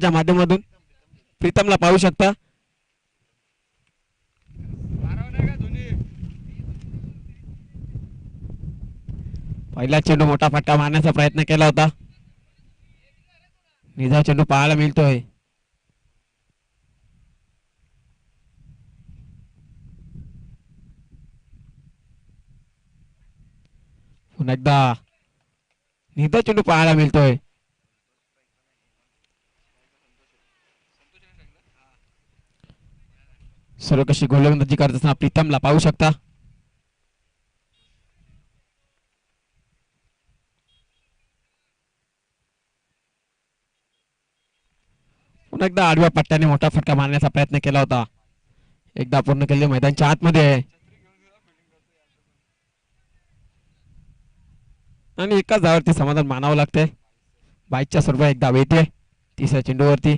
च्या माध्यमातून प्रीतमला पाहू शकता. पहिला चेंडू मोठा फटका मारण्याचा प्रयत्न केला होता. निधा चेंडू पाहायला मिळतोय. पुन्हा एकदा निधा चेंडू पाहायला मिळतोय. सर्व कशी गोलंदाजी करत असताना प्रीतमला पाहू शकता. पुन्हा एकदा आडव्या पट्ट्याने मोठा फटका मारण्याचा प्रयत्न केला होता. एकदा पूर्ण केले मैदानच्या आतमध्ये आणि एकाच धावावरती समाधान मानावं लागतंय. बाईकच्या स्वरूपात एक धाव येते तिसऱ्या चेंडूवरती.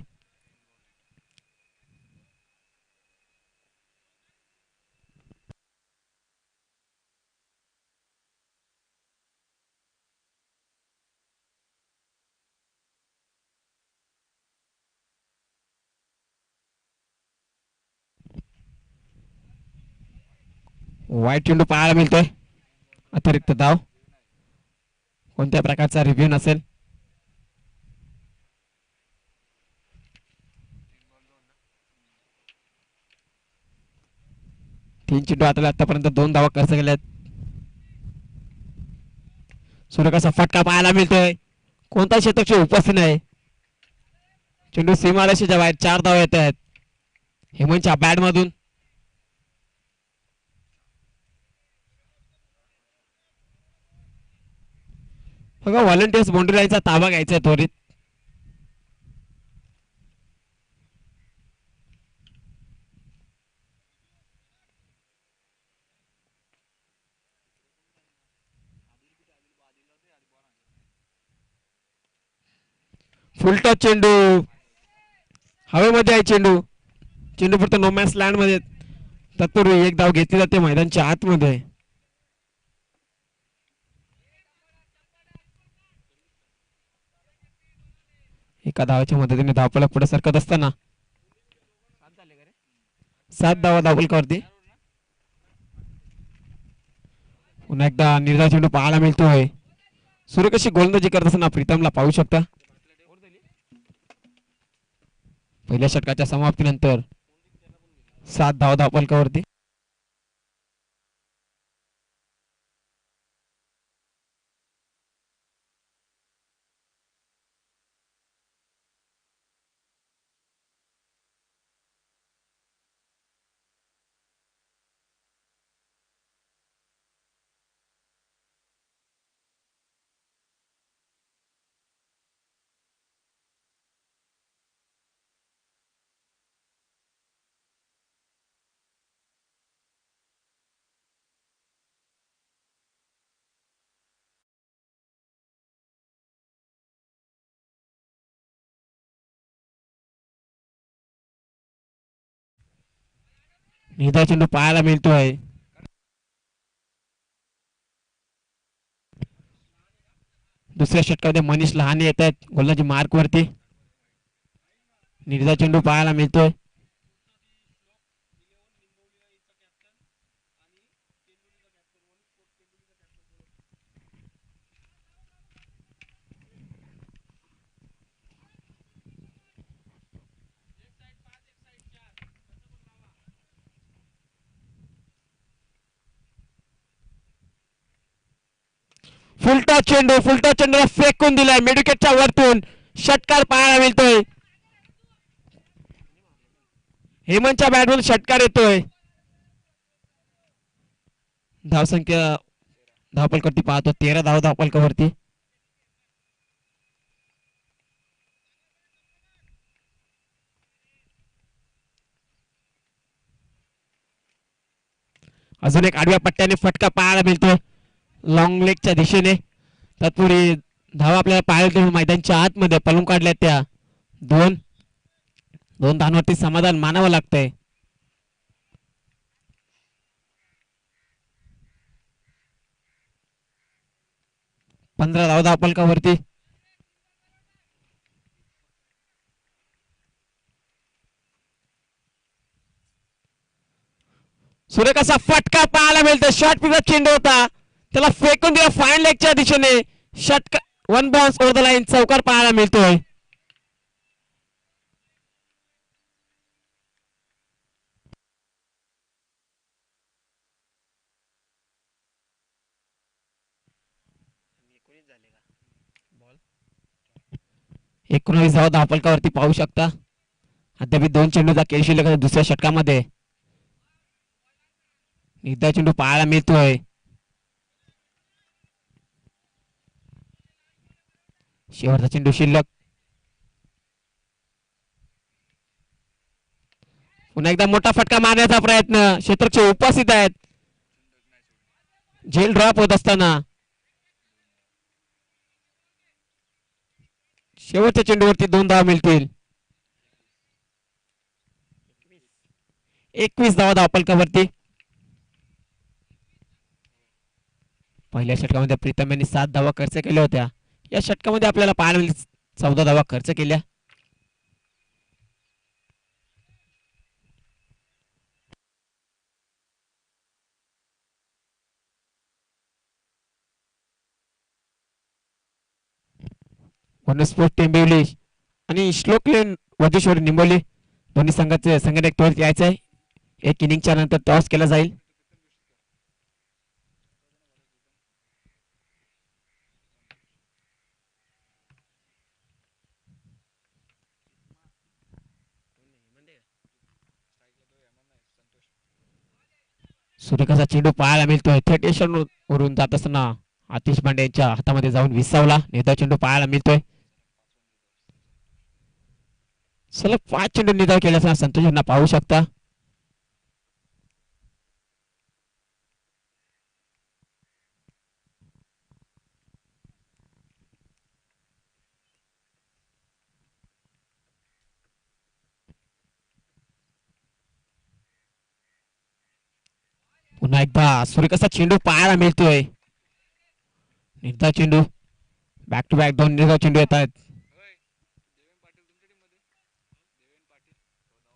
वाईट चेंडू पाहायला मिळतोय. अतिरिक्त धाव कोणत्या प्रकारचा रिव्ह्यू नसेल. तीन चेंडू आतापर्यंत 2 धावा खर्च केल्यात. सूर्यकाचा फटका पाहायला मिळतोय. कोणता शतक उपस्थित नाही. चेंडू सीमारेषेच्या बाहेर 4 धावा येत आहेत हेमंतच्या बॅट मधून. बघा व्हॉलंटियर्स बाउंड्री लाईनचा ताबा घ्यायचा त्वरित. फुलटॉस चेंडू हवेमध्ये आहे. चेंडू चेंडू फक्त नोमॅन्स लँड मध्ये. तत्पूर्वी एक धाव घेतली जाते मैदानच्या आतमध्ये. एका धावाच्या मदतीने धावफलक पुढे सरकत असताना 7 धावा धावफलकावरती. पुन्हा एकदा निर्धाव चेंडू पाहायला मिळतोय. सूर्य कशी गोलंदाजी करत असताना प्रीतमला पाहू शकता. पहिल्या षटकाच्या समाप्तीनंतर 7 धावा धावफलकावरती. निर्धाव चेंडू पाहायला मिळतोय. दुसऱ्या षटकामध्ये मनीष लहाने येत आहेत गोलंदाजी मार्क वरती. निर्धाव चेंडू पाहायला मिळतोय. फुलटॉस चेंडूला फेकून दिलाय मिडविकेटच्या वरतून. षटकार पाहायला मिळतोय. हेमंतच्या बॅटमधून षटकार येतोय. धावसंख्या धावफलकावरती पाहतो 13 धाव धावफलकावरती. अजून एक आडव्या पट्ट्याने फटका पाहायला मिळतोय लॉंग लेगच्या दिशेने. तत्पूर्वी धावा आपल्याला पाहायला मैदानच्या आतमध्ये पळून काढल्या त्या 2 धावांवरती समाधान मानावं लागतंय. 15 धावा धावफलकावरती. सुरेख असा फटका पाहायला मिळतो. शॉर्ट पिचचा चेंडू होता, त्याला फेकून दिला फाईन लेगच्या दिशेने. षटक one bounce over the line चौकार पाहायला मिळतोय. एकोणवीस धावा धावफलकावरती पाहू शकता. अद्याप दोन चेंडूचा खेळ शिल्लक आहे दुसऱ्या षटकामध्ये. एकदा चेंडू पाहायला मिळतोय. शेवटचा चेंडू शिल्लक. पुन्हा एकदा मोठा फटका मारण्याचा प्रयत्न. क्षेत्ररक्षक उपस्थित आहेत. झेल ड्रॉप होत असताना शेवटच्या चेंडूवरती 2 धावा मिळतील. 21 धावा धावफलकावरती. पहिल्या षटकामध्ये प्रीतम यांनी 7 धावा खर्च केल्या होत्या. या षटकामध्ये आपल्याला पाहायला मिळेल 14 धावा खर्च केल्या. वनस्पोर्ट टेंबिवली आणि श्लोक लेन वजेश्वरी निंबोली दोन्ही संघाचे संघटक तोडत यायचं आहे. एक इनिंगच्या नंतर टॉस केला जाईल. सूर्यकाचा चेंडू पाहायला मिळतोय. थेट वरून जात असताना आतिश पांडे यांच्या हातामध्ये जाऊन विसावला. निर्धाव चेंडू पाहायला मिळतोय. सलग 5 चेंडू निर्धाव केल्याचा संतोष यांना पाहू शकता. पुन्हा एकदा सूर्यकाचा चेंडू पाहायला मिळतोय. निर्धाव चेंडू. बॅक टू बॅक 2 निर्धाव चेंडू येत आहेत.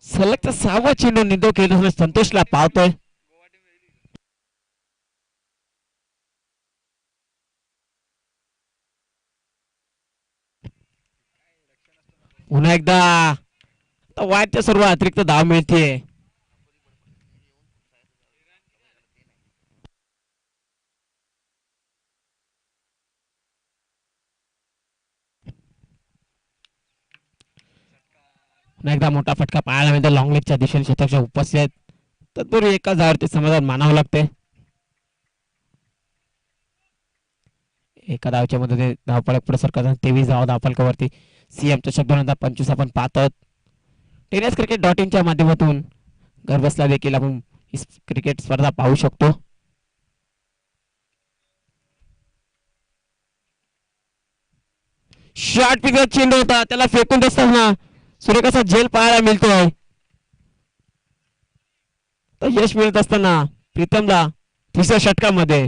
सलगचा 6वा चेंडू निर्धाव केला संतोषला पावतोय. पुन्हा एकदा वाईटच्या सर्व अतिरिक्त धाव मिळते. पुन्हा एकदा मोठा फटका पाहायला मिळतो. लॉंग लेगच्या दिशेने क्षेत्ररक्षक उपस्थित आहेत. तत्पूर्वी एका धावावरती समाधान मानावं लागते. एका धावच्या मदतीने धावफलक पुढे करतात. 23 धाव धावफलकावरती. सीएम चषक 2025 आपण पाहत आहोत. टेनिस क्रिकेट .in माध्यमातून घर बसल्या देखील आपण क्रिकेट स्पर्धा पाहू शकतो. शॉर्ट पिचचा चेंडू होता, त्याला फेकून असताना सूर्यकाचा झेल पाहायला मिळतोय. तर यश मिळत असताना प्रीतमला तिसऱ्या षटकामध्ये.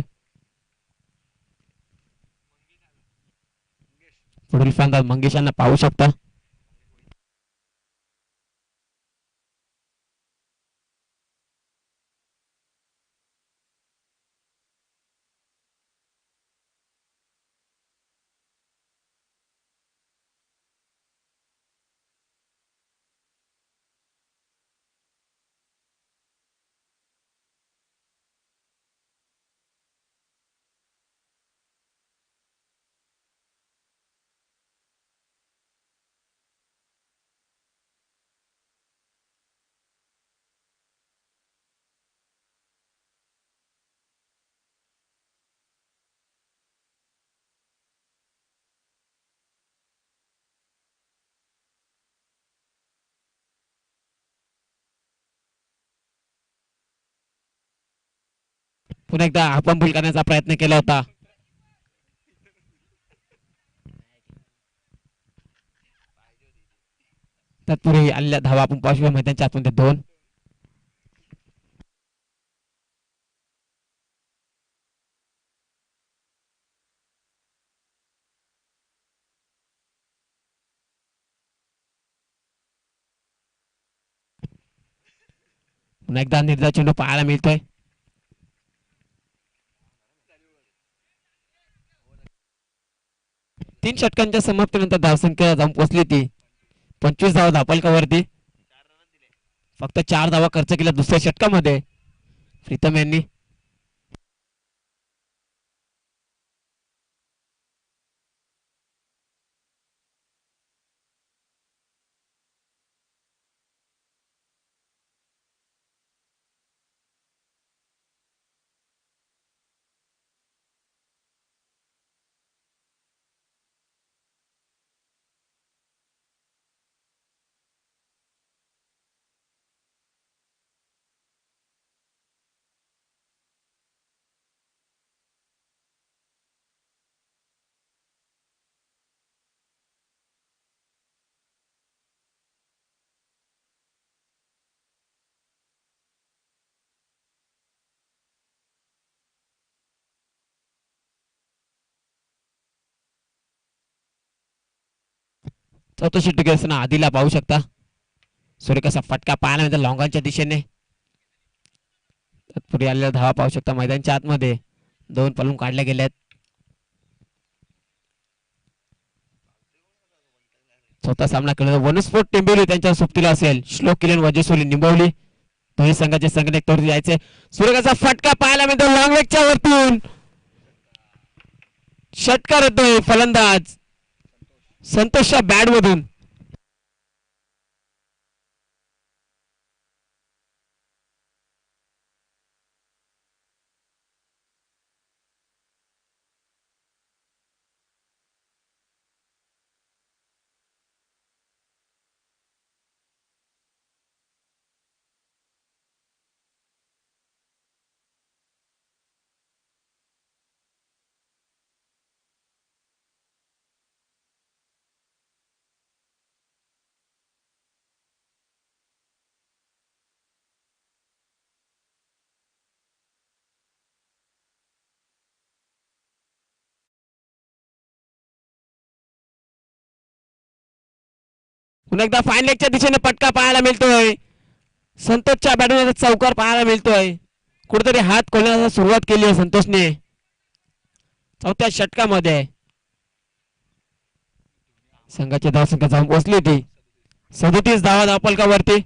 पुढील फलंदाज मंगेश यांना पाहू शकता. पुन्हा एकदा आपण भूल करण्याचा प्रयत्न केला होता. तत्पूर्वी आलेल्या धावा आपण पाहू शकतो. मैदानाच्या आतमध्ये 2. पुन्हा एकदा निर्धाव चेंडू पाहायला मिळतोय. तीन षटकांच्या समाप्तीनंतर धावसंख्या जाऊन पोहोचली ती 25 धावा धापलकावरती. फक्त 4 धावा खर्च केल्या दुसऱ्या षटकामध्ये प्रीतम यांनी. चौथा षटक असताना आधीला पाहू शकता. सूर्य कसा फटका पाहायला मिळतो लॉंगांच्या दिशेने. तत्पूर्वी आलेल्या धावा पाहू शकता मैदानच्या आतमध्ये. 2 पलून काढले गेलेत. चौथा सामना खेळला वनस्फोट टेंबिवली त्यांच्या सोबतीला असेल. श्लोक किरण वजेसोली निंबवली. दोन्ही संघाचे संघटक तोर जायचे. सूर्यकाचा फटका पाहायला मिळतो लॉंग लेगच्या वरतून. षटकार येतोय फलंदाज संतोषच्या बॅट मधून. पुन्हा एकदा फाईन लेगच्या दिशेने पटका पाहायला मिळतोय. संतोषच्या बॅटमध्ये चौकार पाहायला मिळतोय. कुठेतरी हात खोलण्यास सुरुवात केली आहे संतोषने चौथ्या षटकामध्ये. संघाची धावसंख्या जाऊन पोहोचली होती 37 धावा धावपलकावरती.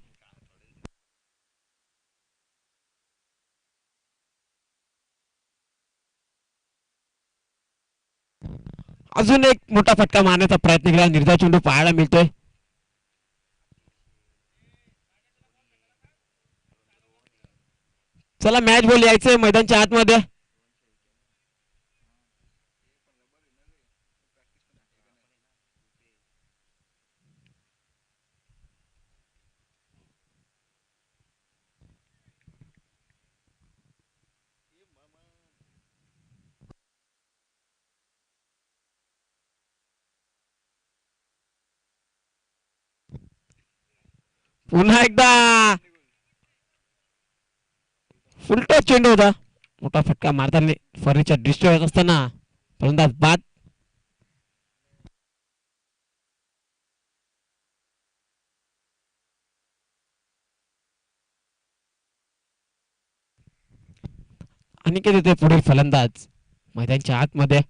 अजून एक मोठा फटका मारण्याचा प्रयत्न केला. निर्धाव चेंडू पाहायला मिळतोय. चला मॅच बॉल यायचंय मैदानच्या आतमध्ये. पुन्हा एकदा फुलटो चेंडू होता. मोठा फटका मारताना फर्निचर डिस्ट्रॉय होत असताना फलंदाज बाद. आणि किती ते पुढील फलंदाज मैदानच्या आतमध्ये.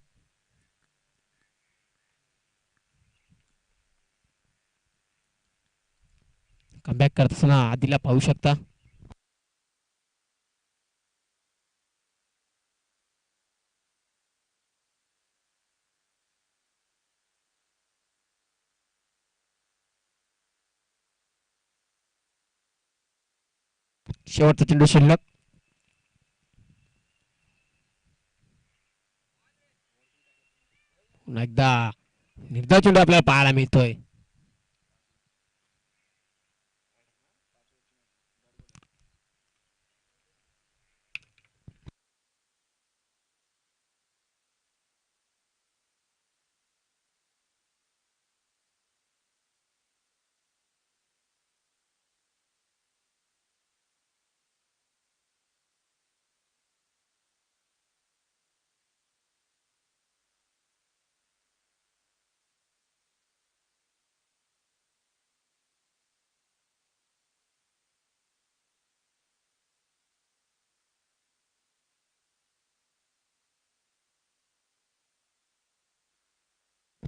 कमबॅक करत असताना आधीला पाहू शकता. शेवटचा चेंडू शिल्लक. पुन्हा एकदा निर्धाव चेंडू आपल्याला पाहायला मिळतोय.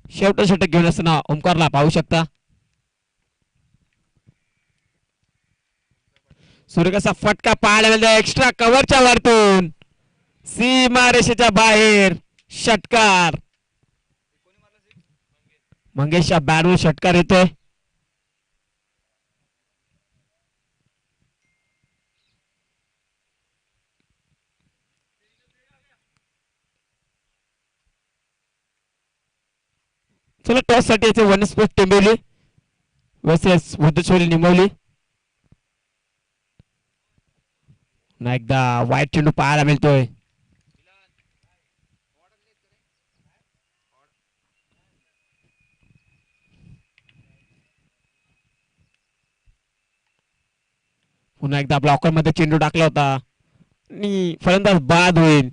शेवटचं षटक घेऊन असताना ओमकारला पाहू शकता. सूर्यकाचा फटका पाहायला मिळतो एक्स्ट्रा कव्हरच्या वरतून सीमा रेषेच्या बाहेर षटकार. मंगेशच्या बॅटवर षटकार येतोय. चला टॉस साठी याचे वनस्पत टेंबिवली वर्सेस वुद्धेश्वरी निमवली. ना एकदा वाईट चेंडू पाहायला मिळतोय. पुन्हा एकदा ब्लॉकर मध्ये चेंडू टाकला होता आणि फलंदाज बाद होईल.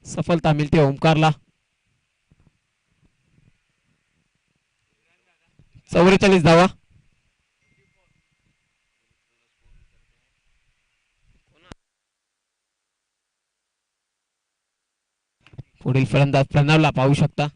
सफलता मिळते ओमकारला. 44 धावा. पुढील फलंदाज प्रणवला पाहू शकता.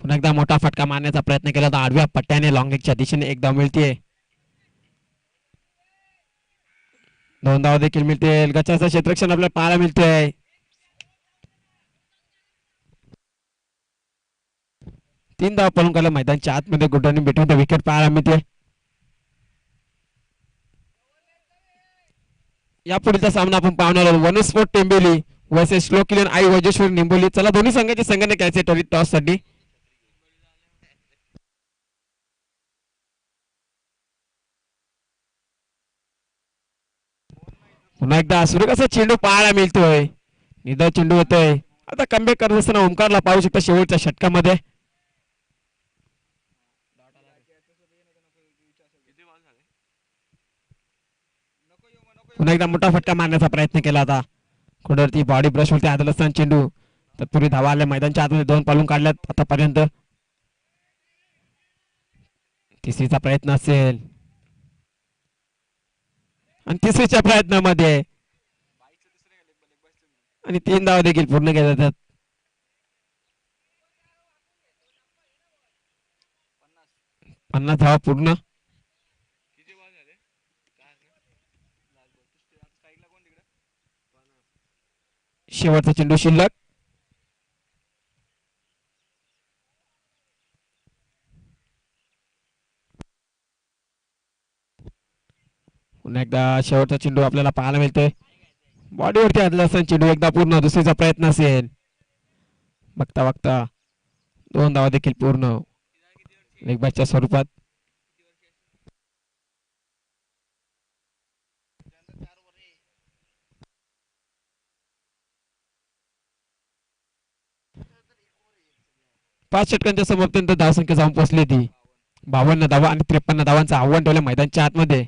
पुन्हा एकदा मोठा फटका मारण्याचा प्रयत्न केला तर आडव्या पट्ट्याने लॉंग लेगच्या दिशेने एकदा मिळते. 2 धावा देखील मिळते. गच्चाचं क्षेत्ररक्षण आपल्याला पाहायला मिळतंय. तीन धावा पळून गेला मैदानच्या आतमध्ये गुड्डांनी भेटून विकेट पाहायला मिळते. या पुढचा सामना आपण पाहणार आहोत वनस्पोर्ट टेंबिवली वर्सेस स्लो किलन आई वजेश्वर निंबोली. चला दोन्ही संघाचे संघाने घ्यायचे ठरवित टॉस साठी. पुन्हा एकदा सूर्यकाचा चेंडू पाहायला मिळतोय. निधा चेंडू होतोय. आता कमबॅक करत असताना ओमकारला पाहू शकता शेवटच्या षटकामध्ये. पुन्हा एकदा मोठा फटका मारण्याचा प्रयत्न केला होता. खोडवरती बॉडी ब्रश वरती आदल असताना चेंडू तत्पूर्वी धावा आल्या मैदानच्या आतमध्ये 2 पालून काढल्यात आतापर्यंत. तिसरीचा प्रयत्न असेल आणि तिसरीच्या प्रयत्नामध्ये आणि 3 धावा देखील पूर्ण केल्या जातात. 50 धावा पूर्ण. शेवटचा चेंडू शिल्लक. पुन्हा एकदा शेवटचा चेंडू आपल्याला पाहायला मिळतोय. बॉडीवरती आदला असताना चेंडू एकदा पूर्ण. दुसरीचा प्रयत्न असेल. बघता बघता 2 धावा देखील पूर्ण लेग बॅचच्या स्वरूपात. पाच षटकांच्या समाप्तीनंतर धावसंख्या जाऊन पोहोचली ती 52 धावा आणि 53 धावांचं आव्हान ठेवलं मैदानच्या आतमध्ये.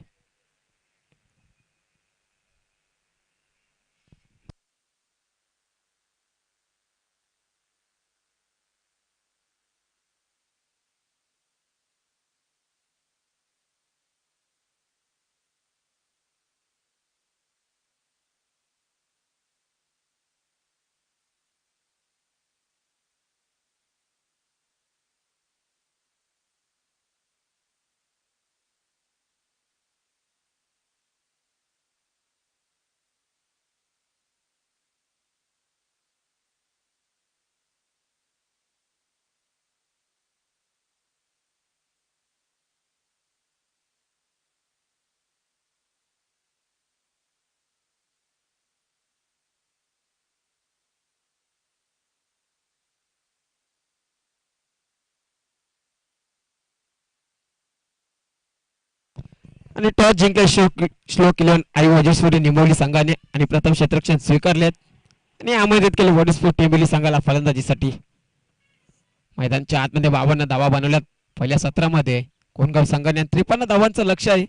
आणि टॉस जिंकले स्लो किलन आई वजेश्वरी निंबवली संघाने आणि प्रथम क्षेत्ररक्षण स्वीकारलेत. आणि आमंत्रित केले वॉटरस्पोर्ट टेंबिली संघाला फलंदाजीसाठी. मैदानच्या आतमध्ये 52 धावा बनवल्यात पहिल्या सत्रामध्ये. कोणगाव संघाने 53 धावांचं लक्ष आहे.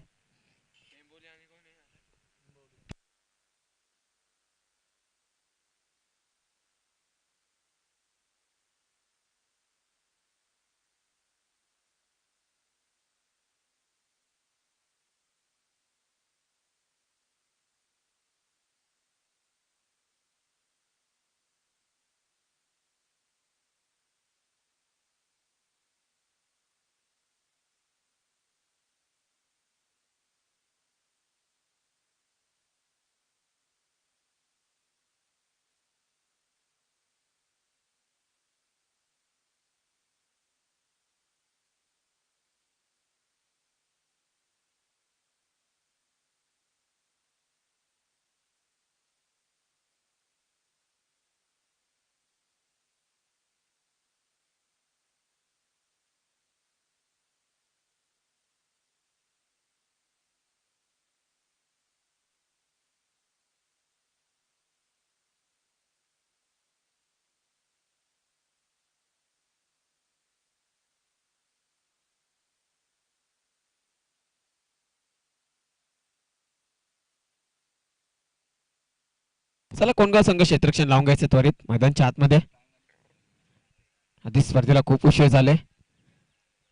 चला कोणगाव संघ क्षेत्ररक्षण लावून घ्यायचे त्वरित मैदानच्या आतमध्ये. आधी स्पर्धेला खूप उशीर झाले,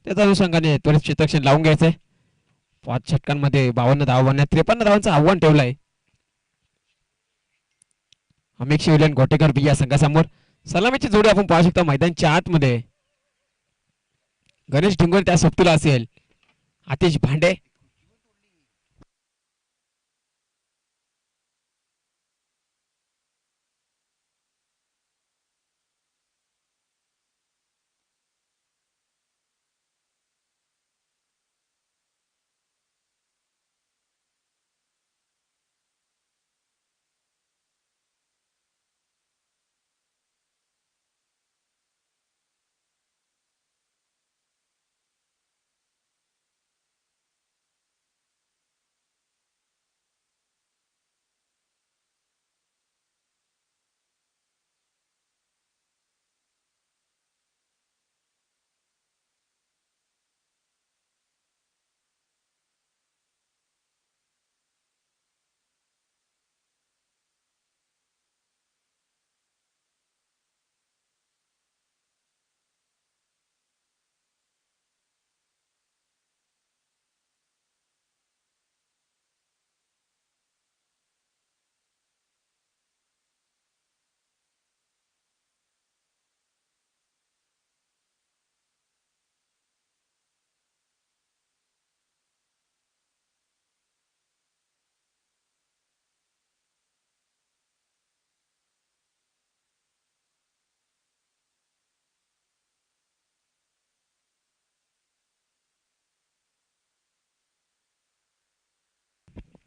त्याच अनुषंगाने त्वरित क्षेत्ररक्षण लावून घ्यायचंय. 5 षटकांमध्ये 52 धावा बनवण्यात 53 धावांचं आव्हान ठेवलं आहे. अमित शिवलेन गोटेकर बी या संघासमोर. सलामीची जोडी आपण पाहू शकता मैदानच्या आतमध्ये. गणेश ढिंगोर त्या सोबतीला असेल. आतिश भांडे.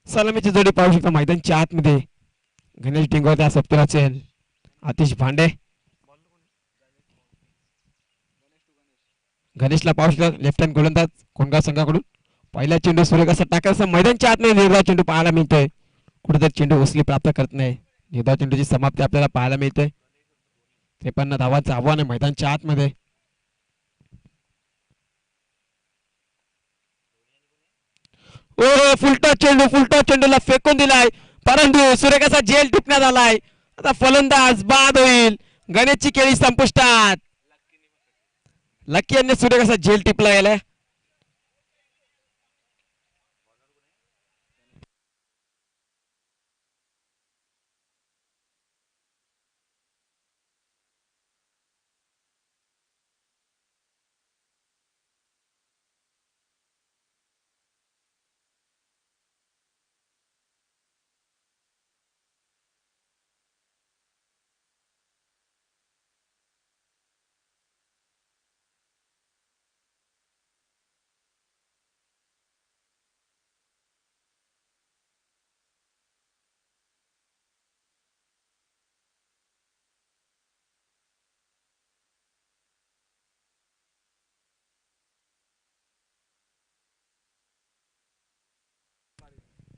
सलामीची जोडी पाहू शकता मैदानच्या आतमध्ये. गणेश ढिंगोर त्या सोबतीला असेल. आतिश भांडे. गणेशला पाहू शकता लेफ्ट हँड गोलंदाज कोणगाव संघाकडून. पहिला चेंडू सुरेख असा टाकायचा मैदानच्या आतमध्ये निर्धाव चेंडू पाहायला मिळतोय. कुठेतरी चेंडू उचली प्राप्त करत नाही. निर्धाव चेंडूची समाप्ती आपल्याला पाहायला मिळते. 53 धावांचं आव्हान आहे मैदानच्या आतमध्ये. ओ फुलटा चेंडूला फेकून दिलाय, परंतु सुरेख असा झेल टिपण्यात आलाय. आता फलंदाज बाद होईल. गणेशची केळी संपुष्टात. लकी यांनी सुरेख असा झेल टिपला गेलाय.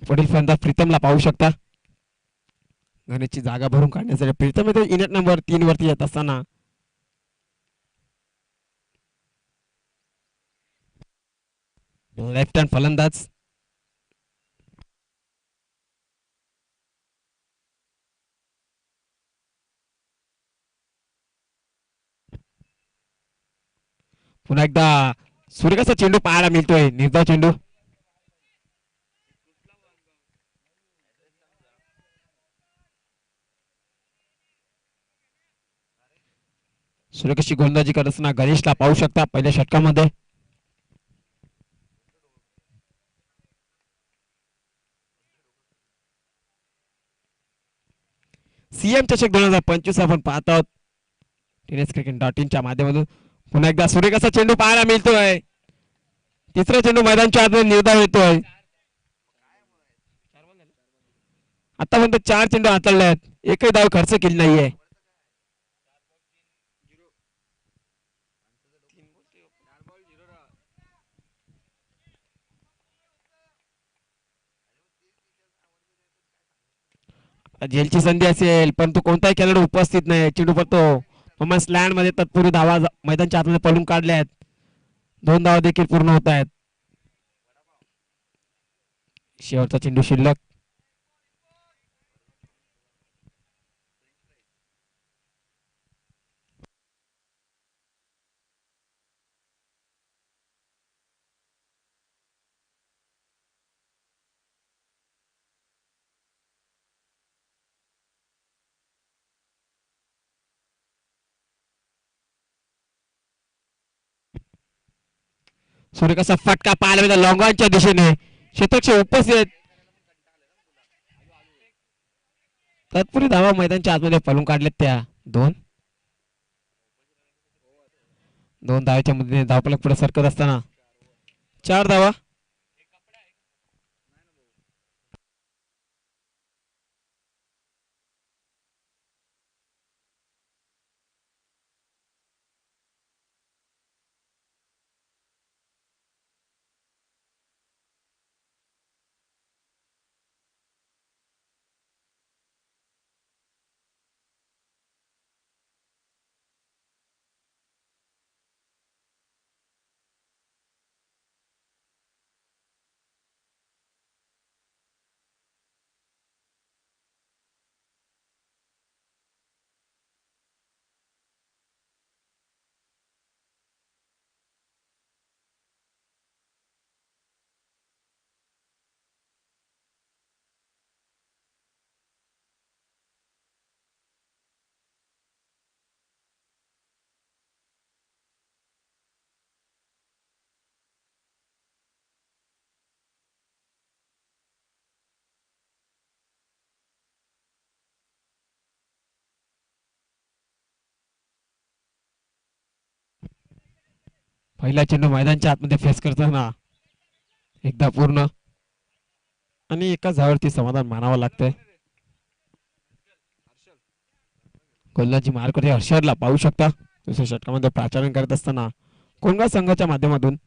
पुढील फलंदाज प्रीतमला पाहू शकता. गणेशची जागा भरून काढण्यासाठी प्रीतम येतो युनिट नंबर 3 वरती येत असताना लेफ्ट हँड फलंदाज पुन्हा एकदा सूर्यकाचा चेंडू पाहायला मिळतोय निर्धाव चेंडू सूर्यकाशी गोलंदाजी करत असताना गणेशला पाहू शकता पहिल्या षटकामध्ये सीएम चषक 2025 आपण पाहत आहोत टेनिस क्रिकेट .in माध्यमातून पुन्हा एकदा सूर्यकाचा चेंडू पाहायला मिळतोय तिसरा चेंडू मैदानच्या आतमध्ये निर्धाव येतोय आतापर्यंत 4 चेंडू हाताळले आहेत एकही धाव खर्च केली नाहीये जेलची संधी असेल परंतु कोणताही खेळाडू उपस्थित नाही चेंडू पडतो थॉमस लँड मध्ये तत्पूर्वी धावा मैदानच्या आतमध्ये पळून काढल्या आहेत 2 धावा देखील पूर्ण होत आहेत शेवटचा चेंडू शिल्लक सूर्यकाचा फटका पाहायला मिळतो लॉंगॉनच्या दिशेने क्षेत्ररक्षक उपस्थित तत्पूर्वी धावा मैदानच्या आतमध्ये पळून काढलेत त्या दोन धावाच्या मदतीने धावफलक पुढे सरकत असताना 4 धावा पहिला चेंडू मैदानच्या आतमध्ये फेस करताना एकदा पूर्ण आणि एका धावावरती समाधान मानावं लागतंय गोलंदाजी मार करते हर्षदला पाहू शकता दुसऱ्या षटकामध्ये प्राचारण करत असताना कोंगा संघाच्या माध्यमातून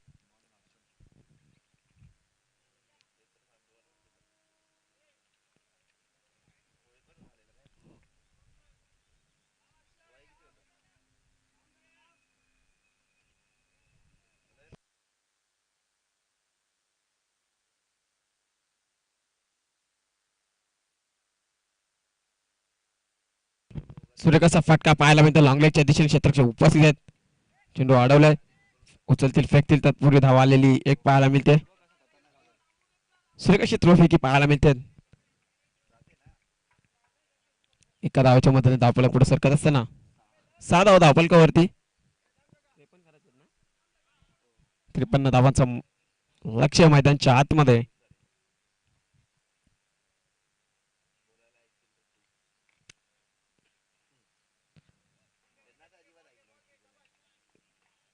सूर्यकाचा फटका पाहायला मिळतो लॉंग लेगच्या दिशेने क्षेत्ररक्षक उपस्थित आहेत चेंडू अडवलाय उचलतील फेकतील तत्पूर्वी धावा आलेली एक पाहायला मिळते सूर्यकाशी थ्रोफेकी पाहायला मिळते एका धावाच्या मदतीने धावफलक पुढे सरकत असताना 6 धावा धावफलकावरती 53 धावांचं लक्ष्य मैदानच्या आतमध्ये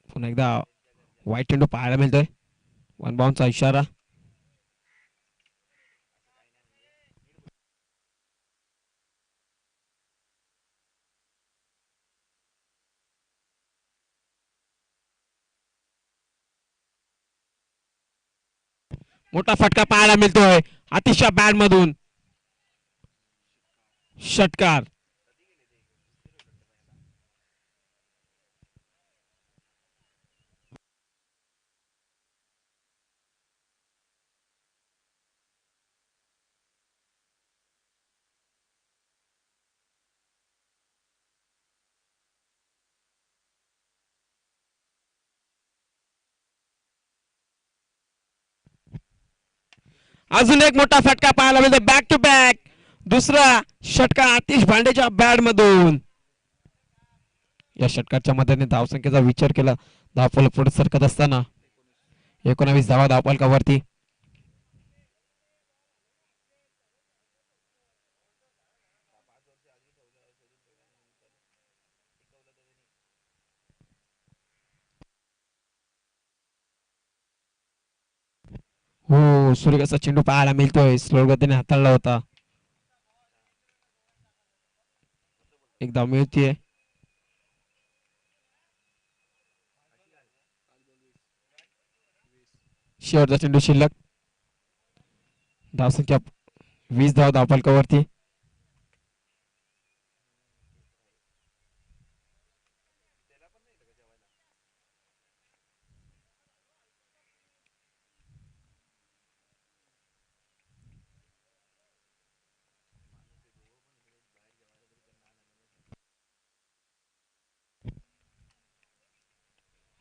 पुन्हा एकदा वाईट चेंडू पाहायला मिळतोय 1 बाउंसचा इशारा मोठा फटका पाहायला मिळतोय अतिशय बॅट मधून षटकार. अजून एक मोठा फटका पाहायला मिळतो. बॅक टू बॅक दुसरा षटकार आतिश भांडेच्या बॅट मधून. या षटकाच्या मदतीने धावसंख्येचा विचार केला. धावफलक पुढे सरकत असताना 19 धावा धावफलकावरती. हो सूर्यकाचा चेंडू पाहायला मिळतोय. स्लो गतीने हाताळला होता. एक धाव मिळतीये. शेवटचा चेंडू शिल्लक. धावसंख्या 20 धाव धावफलकावरती.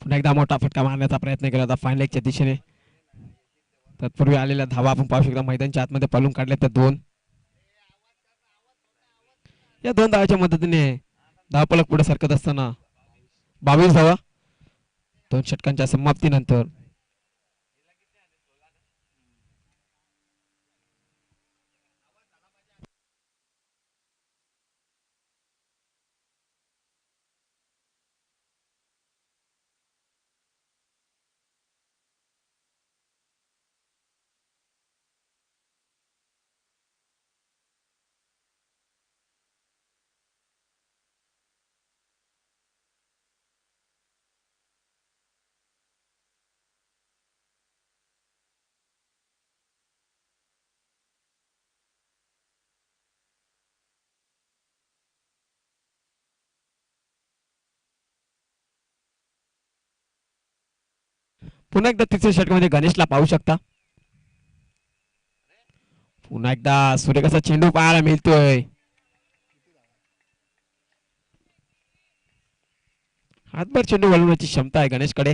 पुन्हा एकदा मोठा फटका मारण्याचा प्रयत्न केला होता फाईन लेगच्या दिशेने. तत्पूर्वी आलेल्या धावा आपण पाहू शकता. मैदानच्या आतमध्ये पळून काढल्या त्या दोन. या दोन धावाच्या मदतीने धावफलक पुढे सरकत असताना 22 धावा 2 षटकांच्या समाप्तीनंतर. पुन्हा एकदा तिसऱ्या षटकामध्ये गणेशला पाहू शकता. पुन्हा एकदा सूर्यकाचा चेंडू पाहायला मिळतोय. हातभर चेंडू वळवण्याची क्षमता आहे गणेशकडे.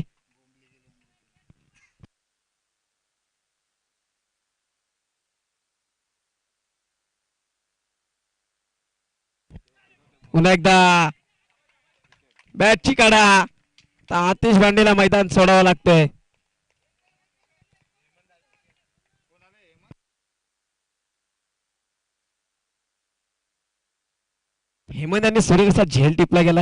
पुन्हा एकदा बॅटची काढा. आतिश भांडेला मैदान सोडावं लागतंय. हेमंत यांनी सूर्यकाचा झेल टिपला गेला.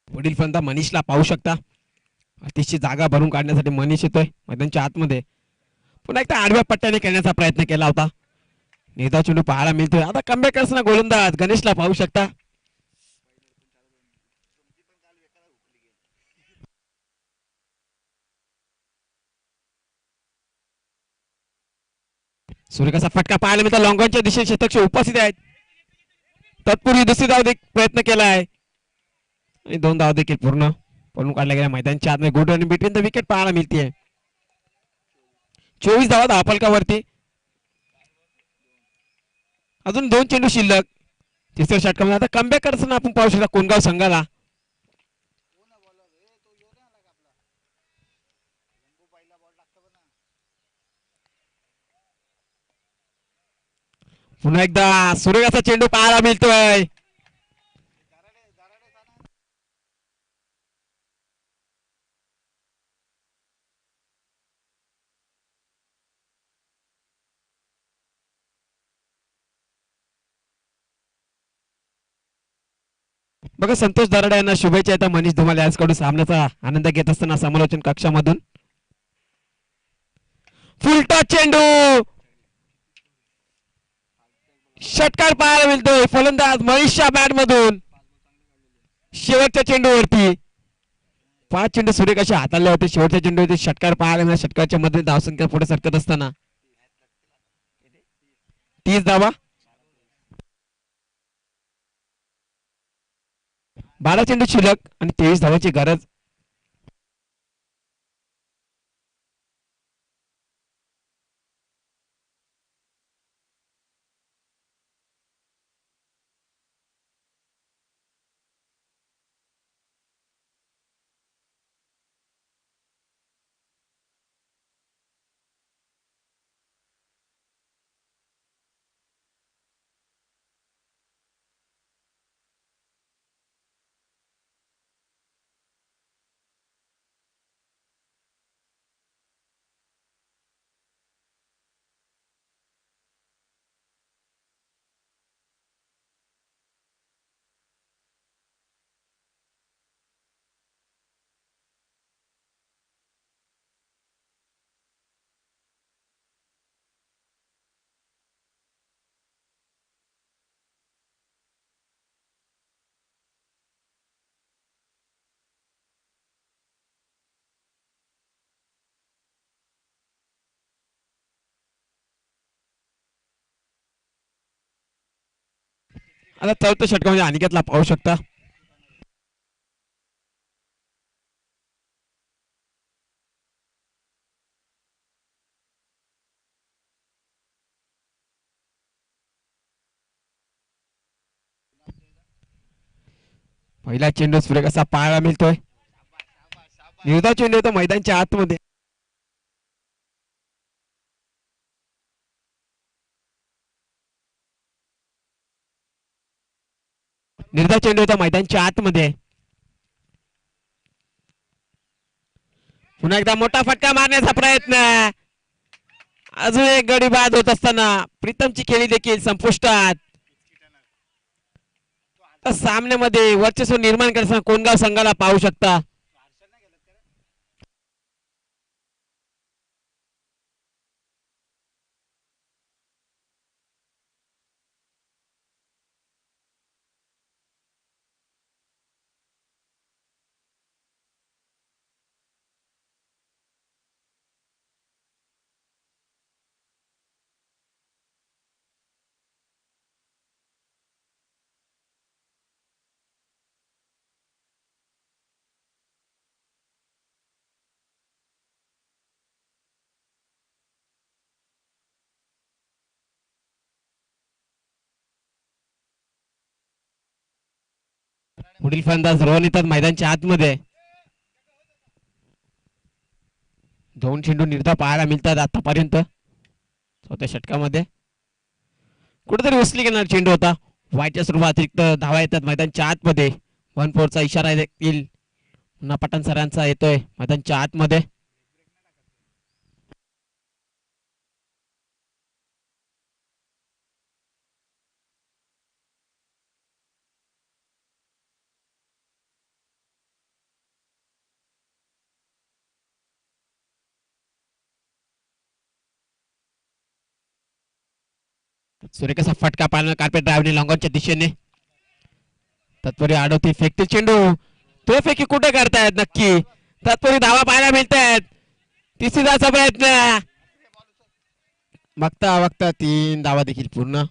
पुढील फलंदाज मनीषला पाहू शकता. अतिशय जागा भरून काढण्यासाठी मनीष येतोय मैदानच्या आतमध्ये. पुन्हा एकदा आडव्या पट्ट्याने खेळण्याचा प्रयत्न केला होता. निर्धाव चेंडू पाहायला मिळतोय. आता कमबॅक करताना गोलंदाज गणेशला पाहू शकता. सूर्यकाचा फटका पाहायला मिळतो. लॉंगॉनच्या दिशेने शतक उपस्थित आहेत. तत्पूर्वी दुसरी धाव प्रयत्न केला आहे आणि 2 धाव देखील पूर्ण पळून काढल्या गेल्या. मैदानच्या आतमध्ये गुड आणि बिटवीन द विकेट पाहायला मिळते. 24 धावा धावफलकावरती. अजून 2 चेंडू शिल्लक. तिसऱ्या षटकामध्ये आता कमबॅक करताना आपण पाहू शकता कोणगाव संघाला. पुन्हा एकदा सुरेखाचा चेंडू पाहायला मिळतोय. बघा संतोष दराडे यांना शुभेच्छा येतात मनीष धुमाल याचकडून सामन्याचा आनंद घेत असताना समालोचन कक्षामधून. फुलटॉस चेंडू षटकार पाहायला मिळतोय फलंदाज मनीषच्या बॅट मधून शेवटच्या चेंडूवरती. 5 चेंडू सूर्यकाशी हाताळले होते शेवटच्या चेंडूवरती षटकार पाहायला मिळाला. षटकारच्या मध्ये धावसंख्या पुढे सरकत असताना 30 धावा. 12 चेंडू शिल्लक आणि 23 धावांची गरज. आता चौथं षटकामध्ये अनिकेतला पाहू शकता. पहिला चेंडू सूर्यकाचा पाहायला मिळतोय. निर्धाव चेंडू येतो मैदानच्या आतमध्ये. निर्धाव चेंडू येतो मैदानच्या आतमध्ये. पुन्हा एकदा मोठा फटका मारण्याचा प्रयत्न. अजून एक गडी बाद होत असताना प्रीतमची खेळी देखील संपुष्टात. सामन्यामध्ये वर्चस्व निर्माण करताना कोणगाव संघाला पाहू शकता. पुढील फलंदाज रोहन येतात मैदानच्या आतमध्ये. 2 चेंडू निर्धाव पाहायला मिळतात आतापर्यंत चौथ्या षटकामध्ये. कुठेतरी उचली घेणार चेंडू होता. वाईटच्या स्वरूपात अतिरिक्त धावा येतात मैदानच्या आतमध्ये. 1-4चा इशारा देखील पुन्हा पठाण सरांचा येतोय मैदानच्या आतमध्ये. सूर्यकाचा फटका पाळणार कार्पेट ड्रायव्हने लॉंगॉनच्या दिशेने. तत्परी आडवती फेकते चेंडू. तो फेकी कुठे करतायत नक्की. तत्परी धावा पाहायला मिळत आहेत. तिसरी धावाचा प्रयत्न. बघता बघता 3 धावा देखील पूर्ण.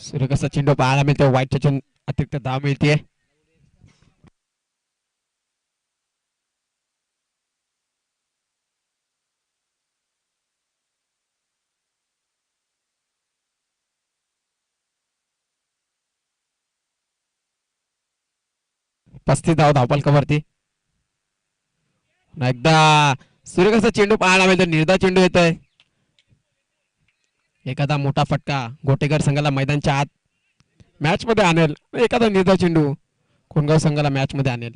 सूर्यकाचा चेंडू पाहायला मिळतो. वाईटच्या चेंडू अतिरिक्त धाव मिळते. पस्तीस धाव धावपलकावरती. एकदा सूर्यकाचा चेंडू पाहायला मिळतो. निर्धाव चेंडू येतोय. एखादा मोठा फटका गोटेकर संघाला मैदानच्या आत मॅच मध्ये आणेल. एखादा निर्धाव चेंडू कोणगाव संघाला मॅच मध्ये आणेल.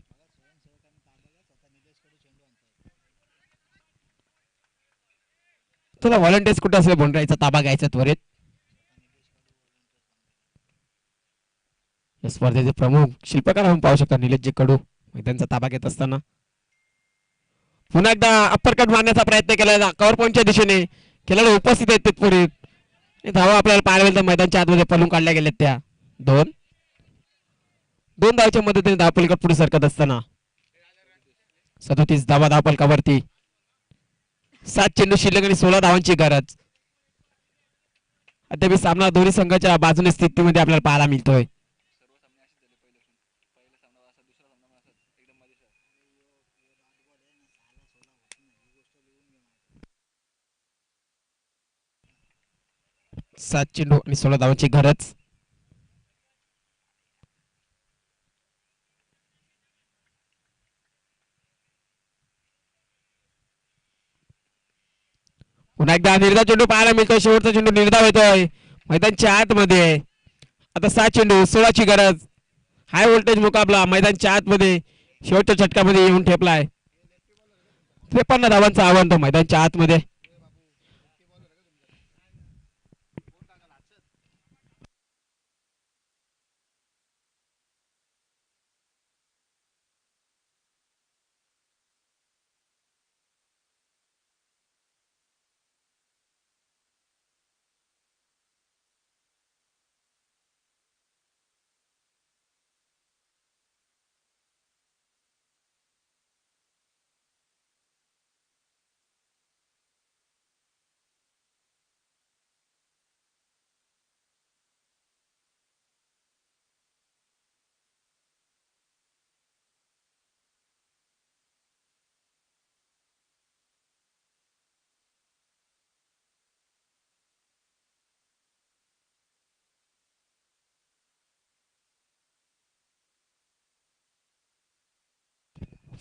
तुला व्हॉलंटियर्स कुठे असेल बोंडराईचा ताबा घ्यायचा त्वरित. या स्पर्धेचे प्रमुख शिल्पकार आपण पाहू शकता निलेशजी कडू मैदानचा ताबा घेत असताना. पुन्हा एकदा अप्पर कट मारण्याचा प्रयत्न केला कव्हर पॉईंटच्या दिशेने. खेळाडू उपस्थित आहेत तिथपर्यंत. धावा आपल्याला पाहायला मिळतात. मैदानच्या आतमध्ये पळून काढल्या गेल्यात त्या. दोन धावच्या मदतीने धावपलकात पुढे सरकत असताना 37 धावा धावपलकावरती. 7 चेंडू शिल्लक आणि 16 धावांची गरज. अद्याप सामना दोन्ही संघाच्या बाजूने स्थितीमध्ये आपल्याला पाहायला मिळतोय. सात चेंडू आणि 16 धावांची गरज. पुन्हा एकदा निर्धाव चेंडू पाहायला मिळतोय. शेवटचा चेंडू निर्धाव येतोय मैदानच्या आतमध्ये. आता 7 चेंडू 16ची गरज. हाय व्होल्टेज मुकाबला मैदानच्या आतमध्ये शेवटच्या झटकामध्ये येऊन ठेपलाय. 53 धावांचा आव्हान तो मैदानच्या आतमध्ये.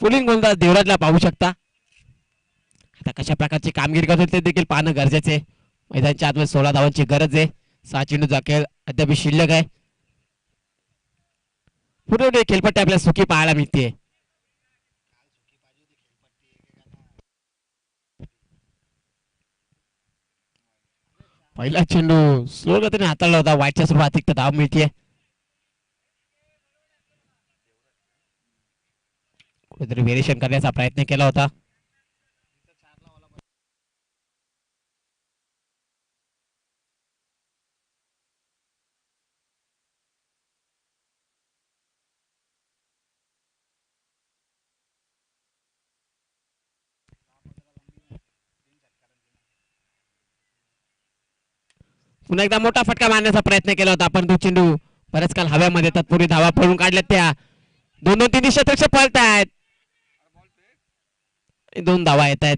फुलिंग गोलंदाज देवराजला पाहू शकता. आता कशा प्रकारची कामगिरी करतो ते देखील पाहणं गरजेचे आहे. मैदानच्या आतमध्ये 16 धावांची गरज आहे. 6 चेंडू जाखेल अद्याप शिल्लक आहे. पूर्ण खेळपट्टी आपल्याला सुखी पाहायला मिळते. पहिला चेंडू स्लो गतीने हाताळला होता. वाईटच्या स्वरूपात अतिरिक्त धाव मिळते. कुठेतरी व्हेरिएशन करण्याचा प्रयत्न केला होता. पुन्हा एकदा मोठा फटका मारण्याचा प्रयत्न केला होता पण तो चेंडू बरेच काल हव्यामध्ये तत्पूर्वी धावा पळून काढल्यात. त्या 2-2 शतक्ष पळत आहेत. 2 धावा येत आहेत.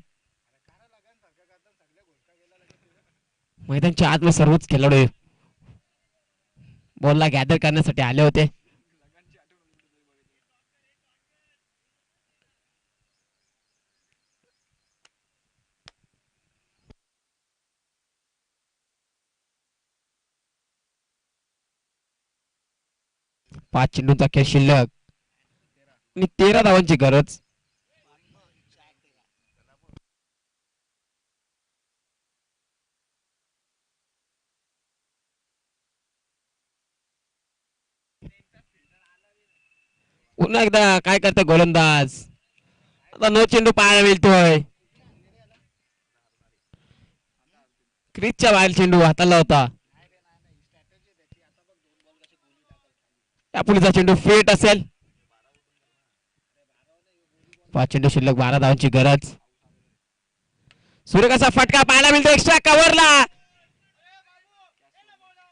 मैदानच्या आतमध्ये सर्वच खेळाडू बॉलला गॅदर करण्यासाठी आले होते. पाच चेंडूंचा खेळ शिल्लक आणि 13 धावांची गरज. पुन्हा एकदा काय करते गोलंदाज. आता 9 चेंडू पाहायला मिळतोय. क्रीजच्या बाहेर चेंडू हाताला होता. पुढचा चेंडू फेट असेल. 5 चेंडू शिल्लक 12 धावांची गरज. सूर्यकाचा फटका पाहायला मिळतो एक्स्ट्रा कव्हरला.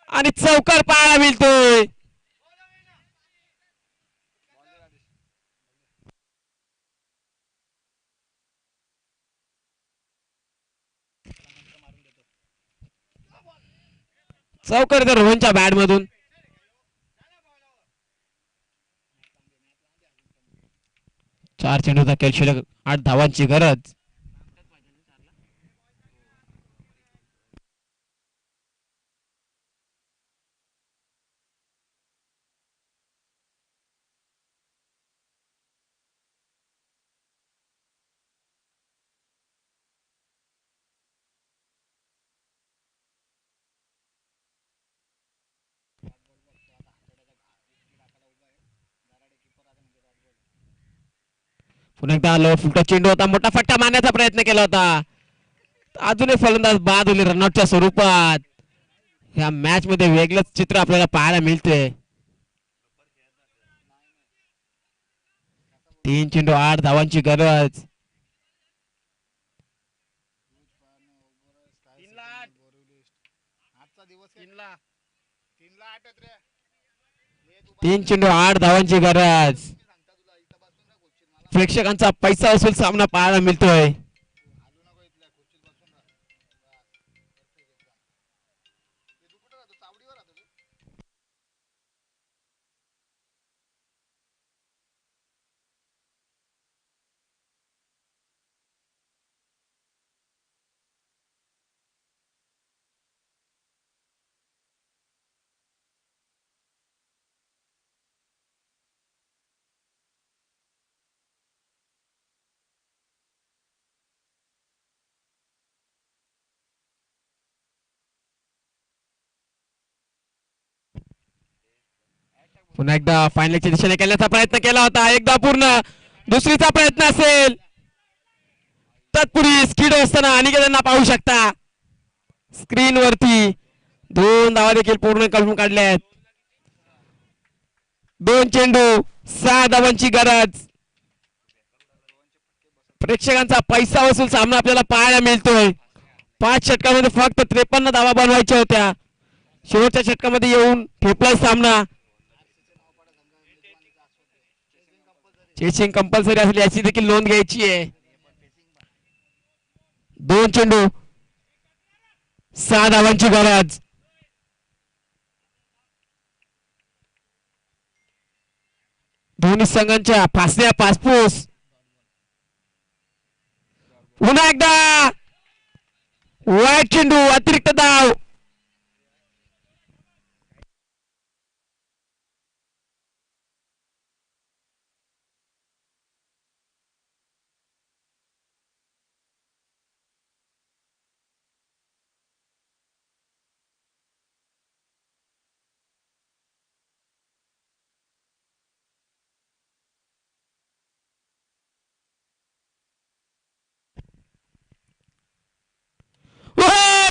आणि चौकार पाहायला मिळतोय. चौकार तर रोहनच्या बॅट मधून. चार चेंडूचा खेळ शिल्लक, 8 धावांची गरज. पुन्हा एकदा आलो, फुलटा चेंडू होता, मोठा फटका मारण्याचा प्रयत्न केला होता. अजूनही फलंदाज बाद होईल रनआउटच्या स्वरूपात. या मॅच मध्ये वेगळंच चित्र आपल्याला पाहायला मिळते. 3 चेंडू 8 धावांची गरज. तीन चेंडू 8 धावांची गरज. प्रेक्षकांचा पैसा वसूल सामना पाहायला मिळतोय. पुन्हा एकदा फायनलच्या दिशेने केल्याचा प्रयत्न केला होता. एकदा पूर्ण, दुसरीचा प्रयत्न असेल. तत्पूर्वी स्किड असताना अनिकेतांना पाहू शकता स्क्रीन वरती. 2 धावा देखील पूर्ण करून काढल्या आहेत. 2 चेंडू 6 धावांची गरज. प्रेक्षकांचा पैसा वसूल सामना आपल्याला पाहायला मिळतोय. 5 षटकामध्ये फक्त 53 धावा बनवायच्या होत्या. शेवटच्या षटकामध्ये येऊन ठेपलाय सामना. चेसिंग कंपल्सरी असेल याची देखील नोंद घ्यायची आहे. 2 चेंडू 6 धावांची गरज. दोन्ही संघांच्या फासण्या पासपूस. पुन्हा एकदा वाईट चेंडू, अतिरिक्त धाव.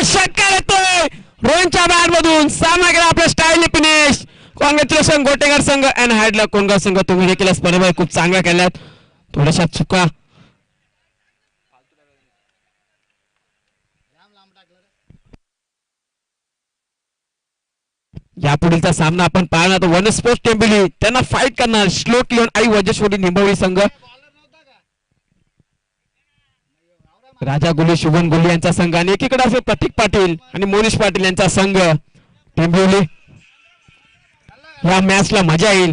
षटकार येतोय रोहनच्या बॅट मधून. सामना केला आपल्या स्टाईलने फिनिश. कॉंग्रॅच्युलेशन गोटेकर संघ अँड हॅडलक कोणगाव संघ, तुम्ही देखील स्पर्धेमध्ये खूप चांगल्या केल्यात. थोड्याशा चुका यापुढीलचा सामना आपण पाहणार. वन स्पोर्ट्स टेंबिली त्यांना फाईट करणार श्लोक लिओन आई वजेश्वरी निंबवली संघ. राजा गुले शुभन गुले यांचा संघ आणि एकीकडे असेल प्रतीक पाटील आणि मोनिश पाटील यांचा संघ टेंबिवली. या मॅचला मजा येईल.